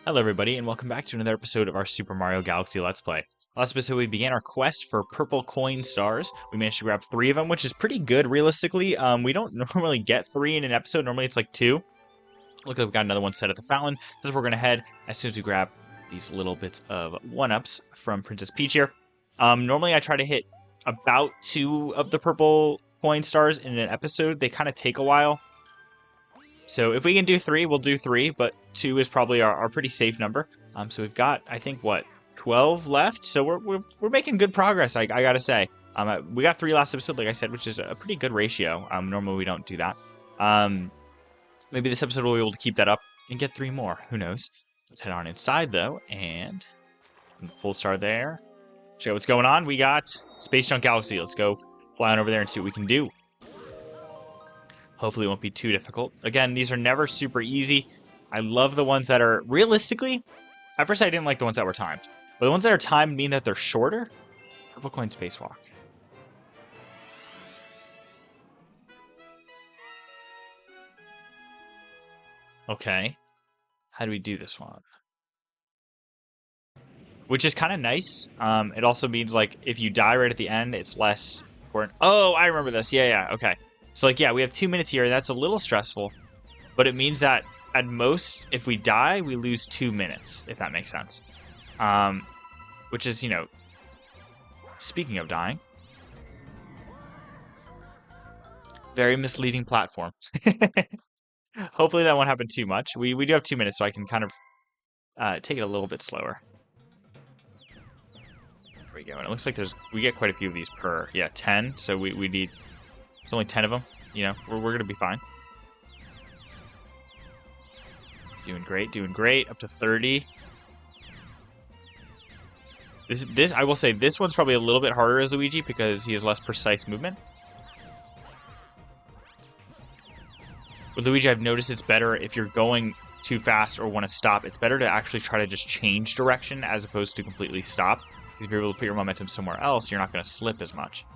Hello everybody, and welcome back to another episode of our Super Mario Galaxy Let's Play. Last episode we began our quest for purple coin stars. We managed to grab 3 of them, which is pretty good realistically. We don't normally get 3 in an episode, normally it's like 2. Looks like we've got another one set at the fountain. This is where we're going to head as soon as we grab these little bits of 1-ups from Princess Peach here. Normally I try to hit about 2 of the purple coin stars in an episode. They kind of take a while. So if we can do 3, we'll do 3, but 2 is probably our pretty safe number. So we've got, I think, 12 left? So we're making good progress, I gotta say. We got 3 last episode, like I said, which is a pretty good ratio. Normally we don't do that. Maybe this episode we'll be able to keep that up and get 3 more. Who knows? Let's head on inside, though, and full star there. Check out what's going on. We got Space Junk Galaxy. Let's go fly on over there and see what we can do. Hopefully it won't be too difficult. Again, these are never super easy. I love the ones that are, realistically, at first I didn't like the ones that were timed. But the ones that are timed mean that they're shorter. Purple Coin Spacewalk. Okay. How do we do this one? Which is kind of nice. It also means, like, if you die right at the end, it's less important. Oh, I remember this. Yeah, okay. So, like, yeah, we have 2 minutes here. That's a little stressful. But it means that, at most, if we die, we lose 2 minutes, if that makes sense. Which is, speaking of dying, very misleading platform. Hopefully that won't happen too much. We do have 2 minutes, so I can kind of take it a little bit slower. There we go. And it looks like we get quite a few of these per, 10. So we need, there's only 10 of them. We're going to be fine. Doing great. Up to 30. This I will say, this one's probably a little bit harder as Luigi because he has less precise movement. With Luigi, I've noticed it's better if you're going too fast or want to stop. It's better to actually try to just change direction as opposed to completely stop. Because if you're able to put your momentum somewhere else, you're not going to slip as much.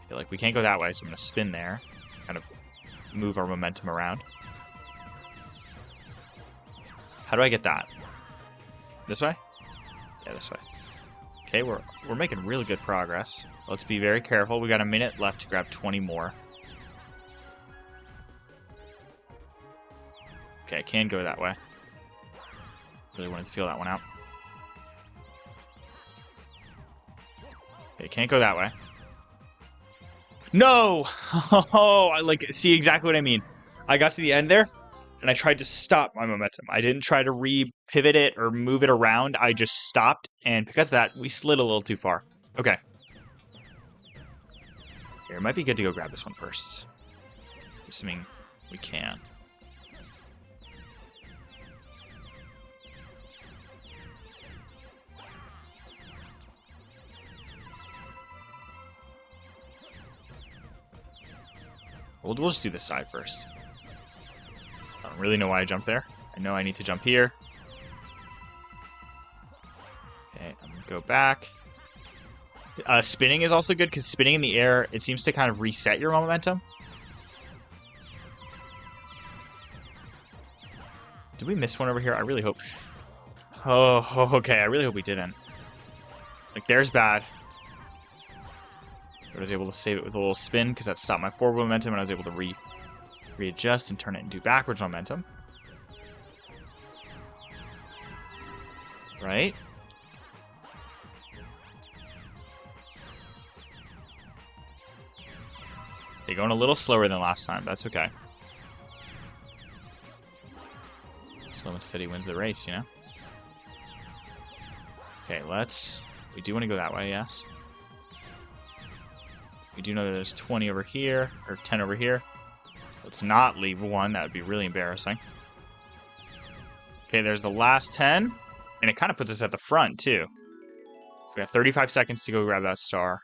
I feel like we can't go that way, so I'm going to spin there. Kind of move our momentum around. How do I get that? This way? Yeah, this way. Okay, we're making really good progress. Let's be very careful. We got a minute left to grab 20 more. Okay, I can go that way. Really wanted to feel that one out. Okay, can't go that way. No! Oh, I see exactly what I mean. I got to the end there, and I tried to stop my momentum. I didn't try to re-pivot it or move it around. I just stopped, and because of that, we slid a little too far. Okay. Here, it might be good to go grab this one first. Assuming we can. We'll just do this side first. I don't really know why I jumped there. I know I need to jump here. Okay, I'm going to go back. Spinning is also good because spinning in the air, it seems to kind of reset your momentum. Did we miss one over here? I really hope... Oh, okay. I really hope we didn't. Like, there's bad. I was able to save it with a little spin because that stopped my forward momentum, and I was able to readjust and turn it into backwards momentum. Right? They're going a little slower than last time. That's okay. Slow and steady wins the race, Okay, we do want to go that way, yes. We do know that there's 20 over here, or 10 over here. Let's not leave one. That would be really embarrassing. Okay, there's the last 10. And it kind of puts us at the front, too. We got 35 seconds to go grab that star.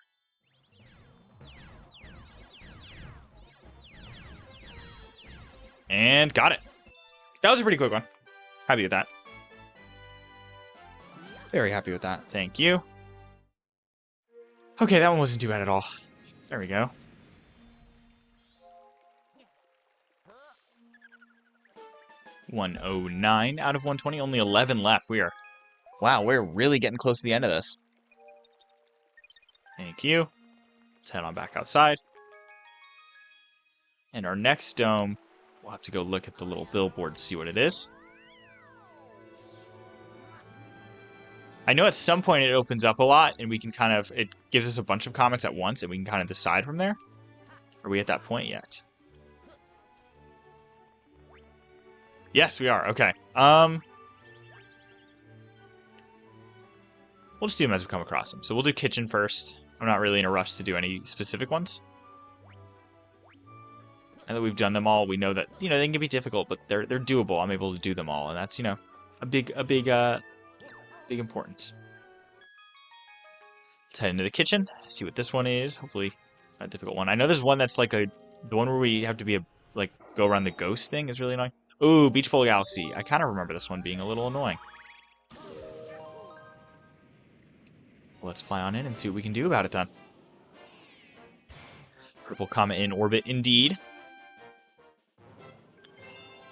And got it. That was a pretty quick one. Happy with that. Very happy with that. Thank you. Okay, that one wasn't too bad at all. There we go. 109 out of 120. Only 11 left. Wow, we're really getting close to the end of this. Thank you. Let's head on back outside. And our next dome, we'll have to go look at the little billboard to see what it is. I know at some point it opens up a lot, and we can it gives us a bunch of comics at once, and we can kind of decide from there. Are we at that point yet? Yes, we are. Okay. We'll just do them as we come across them. So we'll do kitchen first. I'm not really in a rush to do any specific ones. And that we've done them all, we know that, they can be difficult, but they're doable. I'm able to do them all, and that's, a big importance. Let's head into the kitchen, see what this one is. Hopefully not a difficult one. I know there's one that's like the one where we have to be go around the ghost thing is really annoying. Ooh, Beach Bowl Galaxy. I kind of remember this one being a little annoying. Let's fly on in and see what we can do about it then. Purple comet in orbit indeed.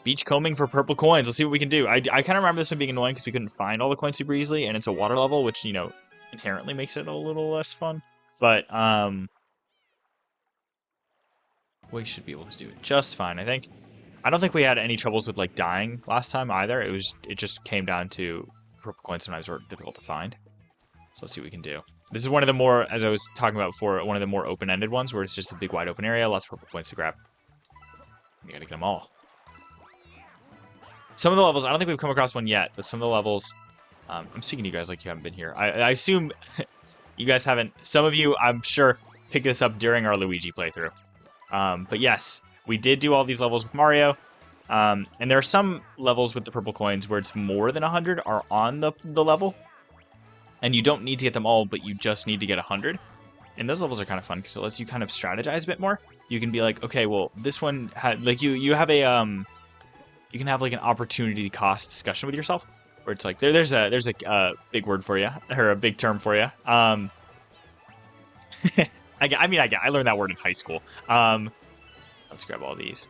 Beach combing for purple coins. Let's see what we can do. I kind of remember this one being annoying because we couldn't find all the coins super easily, and it's a water level, which, inherently makes it a little less fun. But, we should be able to do it just fine, I think. I don't think we had any troubles with, dying last time either. It just came down to purple coins sometimes were difficult to find. So let's see what we can do. This is one of the more, as I was talking about before, one of the more open-ended ones where it's just a big wide open area, lots of purple coins to grab. You gotta get them all. Some of the levels, I don't think we've come across one yet, but some of the levels, I'm speaking to you guys like you haven't been here. I assume you guys haven't, some of you, I'm sure, picked this up during our Luigi playthrough. But yes, we did do all these levels with Mario, and there are some levels with the purple coins where it's more than 100 are on the level, and you don't need to get them all, but you just need to get 100. And those levels are kind of fun because it lets you kind of strategize a bit more. You can be like, okay, well, this one had, you have a, you can have an opportunity cost discussion with yourself, where it's like there's a big word for you, or a big term for you. I learned that word in high school. Let's grab all these.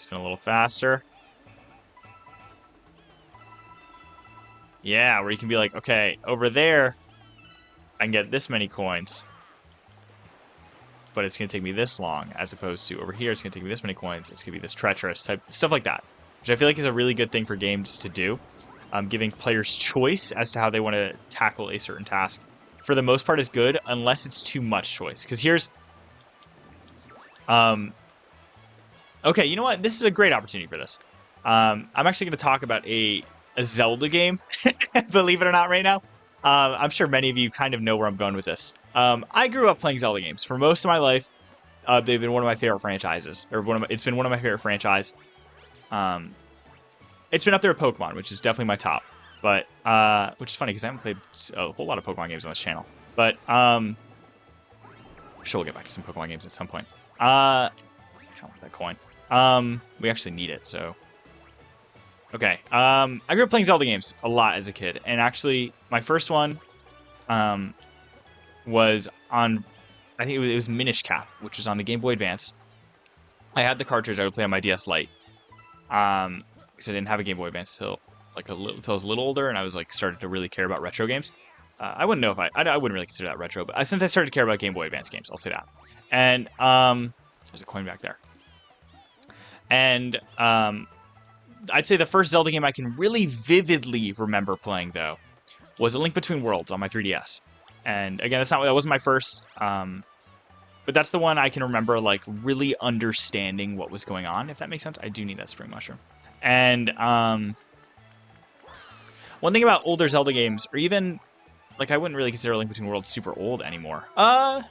Spin a little faster. Yeah, where you can be like, okay, over there, I can get this many coins. But it's going to take me this long, as opposed to over here, it's going to take me this many coins. It's going to be this treacherous type, stuff like that, which I feel like is a really good thing for games to do, giving players choice as to how they want to tackle a certain task. For the most part, is good, unless it's too much choice. Because here's, okay, you know what? This is a great opportunity for this. I'm actually going to talk about a Zelda game, believe it or not, right now. I'm sure many of you kind of know where I'm going with this. I grew up playing Zelda games. For most of my life, they've been one of my favorite franchises. It's been one of my favorite franchises. It's been up there with Pokemon, which is definitely my top. But, which is funny, because I haven't played a whole lot of Pokemon games on this channel. But, I'm sure we'll get back to some Pokemon games at some point. I kind of want that coin. We actually need it, so... Okay, I grew up playing Zelda games a lot as a kid, and actually, my first one, was on, I think it was Minish Cap, which was on the Game Boy Advance. I had the cartridge I would play on my DS Lite, because I didn't have a Game Boy Advance till I was a little older, and I was started to really care about retro games. I wouldn't know if I wouldn't really consider that retro, but since I started to care about Game Boy Advance games, I'll say that. And there's a coin back there. And I'd say the first Zelda game I can really vividly remember playing, though, was A Link Between Worlds on my 3DS. And again, that wasn't my first, but that's the one I can remember, really understanding what was going on, if that makes sense. I do need that spring mushroom. And one thing about older Zelda games, or even, I wouldn't really consider A Link Between Worlds super old anymore. I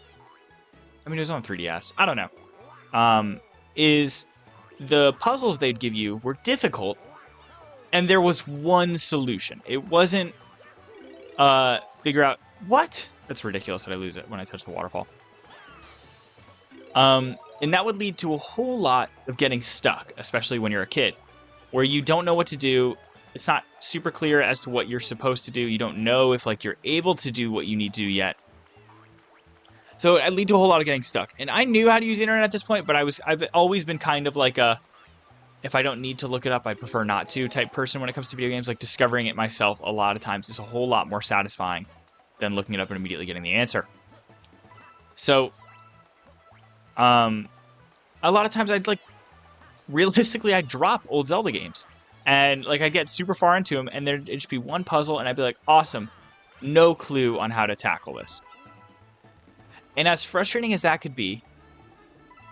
mean, it was on 3DS. I don't know. Is the puzzles they'd give you were difficult, and there was one solution. It wasn't figure out what? That's ridiculous that I lose it when I touch the waterfall. And that would lead to a whole lot of getting stuck, especially when you're a kid, where you don't know what to do. It's not super clear as to what you're supposed to do. You don't know if you're able to do what you need to do yet. So it lead to a whole lot of getting stuck. And I knew how to use the internet at this point, but I've always been kind of like a, if I don't need to look it up, I prefer not to type person when it comes to video games. Like discovering it myself a lot of times is a whole lot more satisfying than looking it up and immediately getting the answer. So, a lot of times realistically, I'd drop old Zelda games. And like I'd get super far into them and there'd just be one puzzle and I'd be like, awesome, no clue on how to tackle this. And as frustrating as that could be,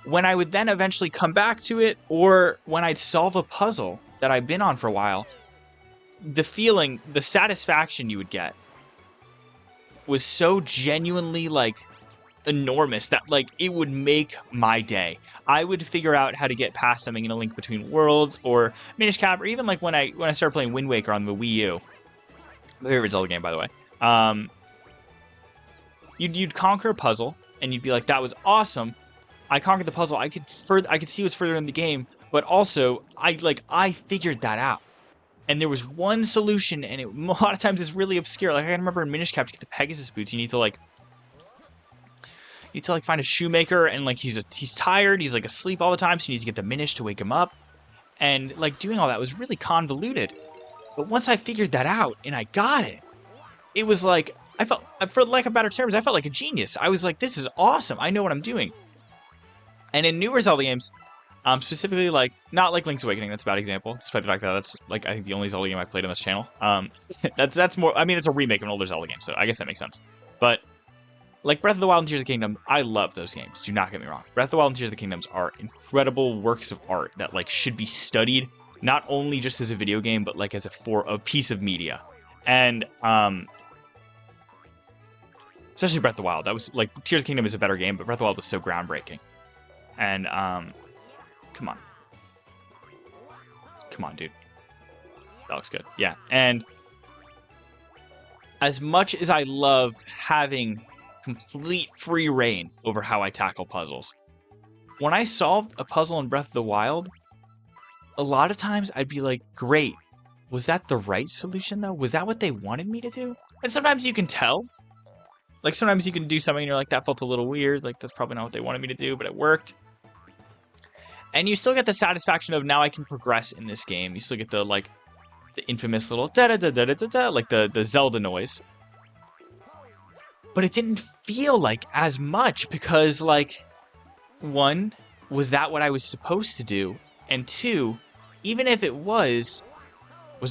when I would then eventually come back to it, or when I'd solve a puzzle that I've been on for a while, the feeling, the satisfaction you would get was so genuinely like enormous that like it would make my day. I would figure out how to get past something in A Link Between Worlds or Minish Cap, or even like when I started playing Wind Waker on the Wii U. My favorite Zelda game, by the way. You'd conquer a puzzle and you'd be like, that was awesome. I conquered the puzzle. I could see what's further in the game, but also I figured that out. And there was one solution, and a lot of times it's really obscure. Like I can remember in Minish Cap to get the Pegasus boots, you need to find a shoemaker, and like he's tired, he's like asleep all the time, so you need to get the Minish to wake him up. And like doing all that was really convoluted. But once I figured that out and I got it, it was like I felt, for lack of better terms, I felt like a genius. I was like, this is awesome. I know what I'm doing. And in newer Zelda games, specifically like not like Link's Awakening, that's a bad example, despite the fact that that's like I think the only Zelda game I played on this channel. That's more. I mean, it's a remake of an older Zelda game, so I guess that makes sense. But like Breath of the Wild and Tears of the Kingdom, I love those games. Do not get me wrong. Breath of the Wild and Tears of the Kingdoms are incredible works of art that like should be studied, not only just as a video game, but like as a piece of media. And especially Breath of the Wild, that was like Tears of the Kingdom is a better game, but Breath of the Wild was so groundbreaking. And come on, dude, that looks good. Yeah, and as much as I love having complete free reign over how I tackle puzzles, when I solved a puzzle in Breath of the Wild, a lot of times I'd be like, great, was that the right solution though? Was that what they wanted me to do? And sometimes you can tell. Like sometimes you can do something and you're like, that felt a little weird, like that's probably not what they wanted me to do, but it worked. And you still get the satisfaction of now I can progress in this game. You still get the like the infamous little da da da da da da, like the Zelda noise. But it didn't feel like as much because like, one, was that what I was supposed to do? And two, even if it was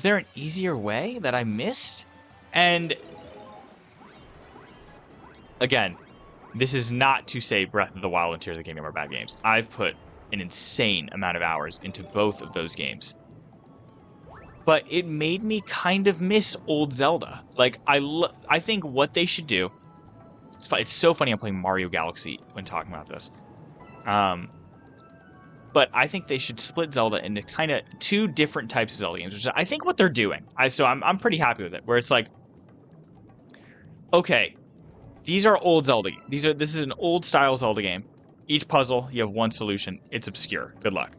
there an easier way that I missed? And again, this is not to say Breath of the Wild and Tears of the Kingdom are bad games. I've put an insane amount of hours into both of those games. But it made me kind of miss old Zelda. Like, I think what they should do... It's so funny I'm playing Mario Galaxy when talking about this. But I think they should split Zelda into kind of two different types of Zelda games, which is, I think, what they're doing. So I'm pretty happy with it, where it's like, okay, these are old Zelda games. This is an old style Zelda game. Each puzzle, you have one solution. It's obscure. Good luck.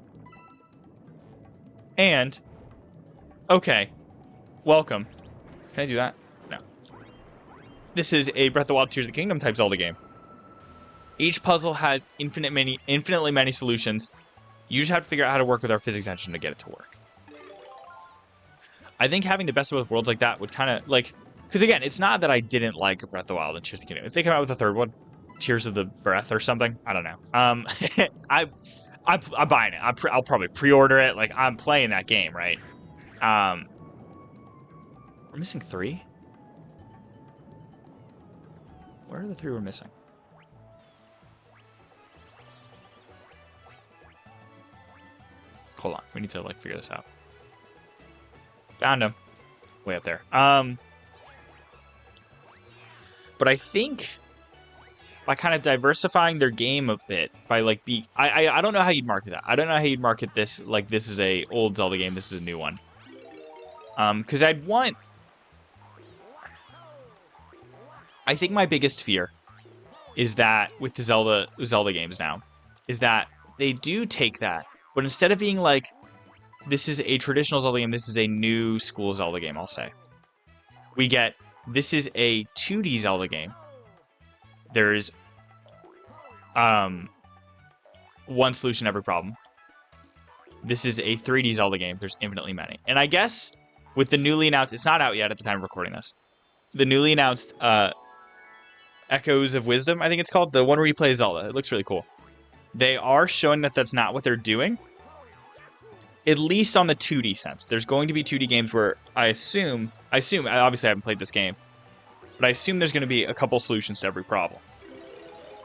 And, okay, welcome. Can I do that? No. This is a Breath of the Wild Tears of the Kingdom type Zelda game. Each puzzle has infinitely many solutions. You just have to figure out how to work with our physics engine to get it to work. I think having the best of both worlds like that would kind of, like... Because again, it's not that I didn't like Breath of the Wild and Tears of the Kingdom. If they come out with a third one, Tears of the Breath or something, I don't know. I'm buying it. I'll probably pre-order it. Like, I'm playing that game, right? We're missing 3? Where are the 3 we're missing? Hold on. We need to, like, figure this out. Found him. Way up there. But I think by kind of diversifying their game a bit, by like I don't know how you'd market that. I don't know how you'd market this, like this is a old Zelda game, this is a new one. Because I think my biggest fear is that with the Zelda games now, is that they do take that, but instead of being like, this is a traditional Zelda game, this is a new school Zelda game, I'll say. We get, this is a 2D Zelda game. There's one solution to every problem. This is a 3D Zelda game. There's infinitely many. And I guess with the newly announced, it's not out yet at the time of recording this. The newly announced Echoes of Wisdom, I think it's called, the one where you play Zelda. It looks really cool. They are showing that that's not what they're doing, at least on the 2D sense. There's going to be 2D games where I assume, obviously I haven't played this game, but I assume there's going to be a couple solutions to every problem.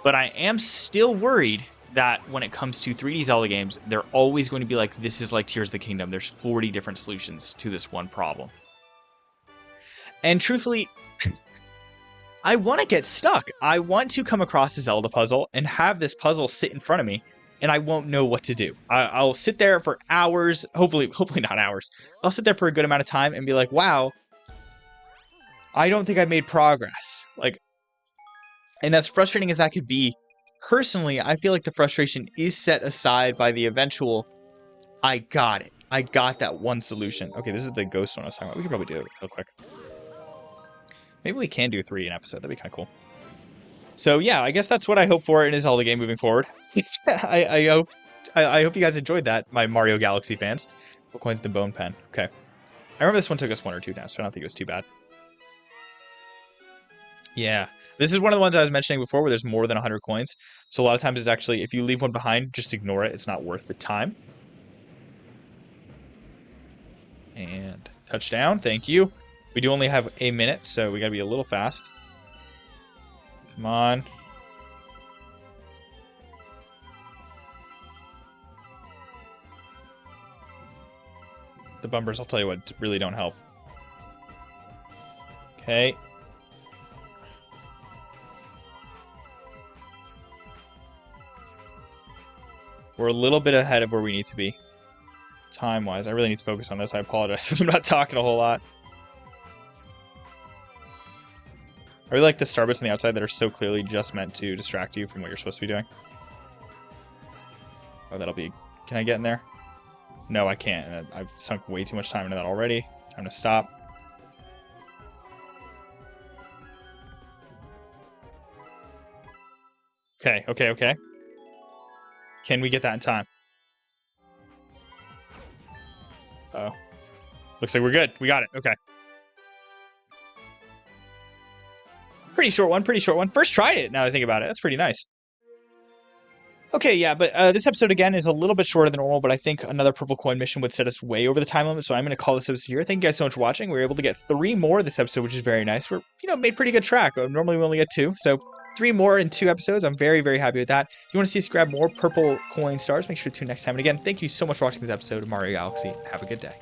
But I am still worried that when it comes to 3D Zelda games, they're always going to be like, this is like Tears of the Kingdom. There's 40 different solutions to this one problem. And truthfully, I want to get stuck. I want to come across a Zelda puzzle and have this puzzle sit in front of me, and I won't know what to do. I'll sit there for hours, hopefully not hours. I'll sit there for a good amount of time and be like, wow, I don't think I made progress. Like, and as frustrating as that could be, personally, I feel like the frustration is set aside by the eventual, I got it. I got that one solution. Okay, this is the ghost one I was talking about. We could probably do it real quick. Maybe we can do 3 an episode. That'd be kind of cool. So yeah, I guess that's what I hope for in a Zelda game moving forward. I hope you guys enjoyed that, my Mario Galaxy fans. What coin's the bone pen? Okay. I remember this one took us 1 or 2 times, so I don't think it was too bad. Yeah. This is one of the ones I was mentioning before where there's more than 100 coins. So a lot of times it's actually, if you leave one behind, just ignore it. It's not worth the time. And touchdown. Thank you. We do only have a minute, so we gotta be a little fast. Come on. The bumpers, I'll tell you what, really don't help. Okay. We're a little bit ahead of where we need to be. Time-wise, I really need to focus on this. I apologize if I'm not talking a whole lot. I really like the starbits on the outside that are so clearly just meant to distract you from what you're supposed to be doing. Oh, that'll be... Can I get in there? No, I can't. I've sunk way too much time into that already. Time to stop. Okay, okay, okay. Can we get that in time? Uh-oh. Looks like we're good. We got it. Okay. Pretty short one, pretty short one. First tried it, now that I think about it. That's pretty nice. Okay, yeah, but this episode, again, is a little bit shorter than normal, but I think another purple coin mission would set us way over the time limit, so I'm going to call this episode here. Thank you guys so much for watching. We were able to get 3 more this episode, which is very nice. We're, made pretty good track. Normally we only get 2, so 3 more in 2 episodes. I'm very, very happy with that. If you want to see us grab more purple coin stars, make sure to tune next time. And again, thank you so much for watching this episode of Mario Galaxy. Have a good day.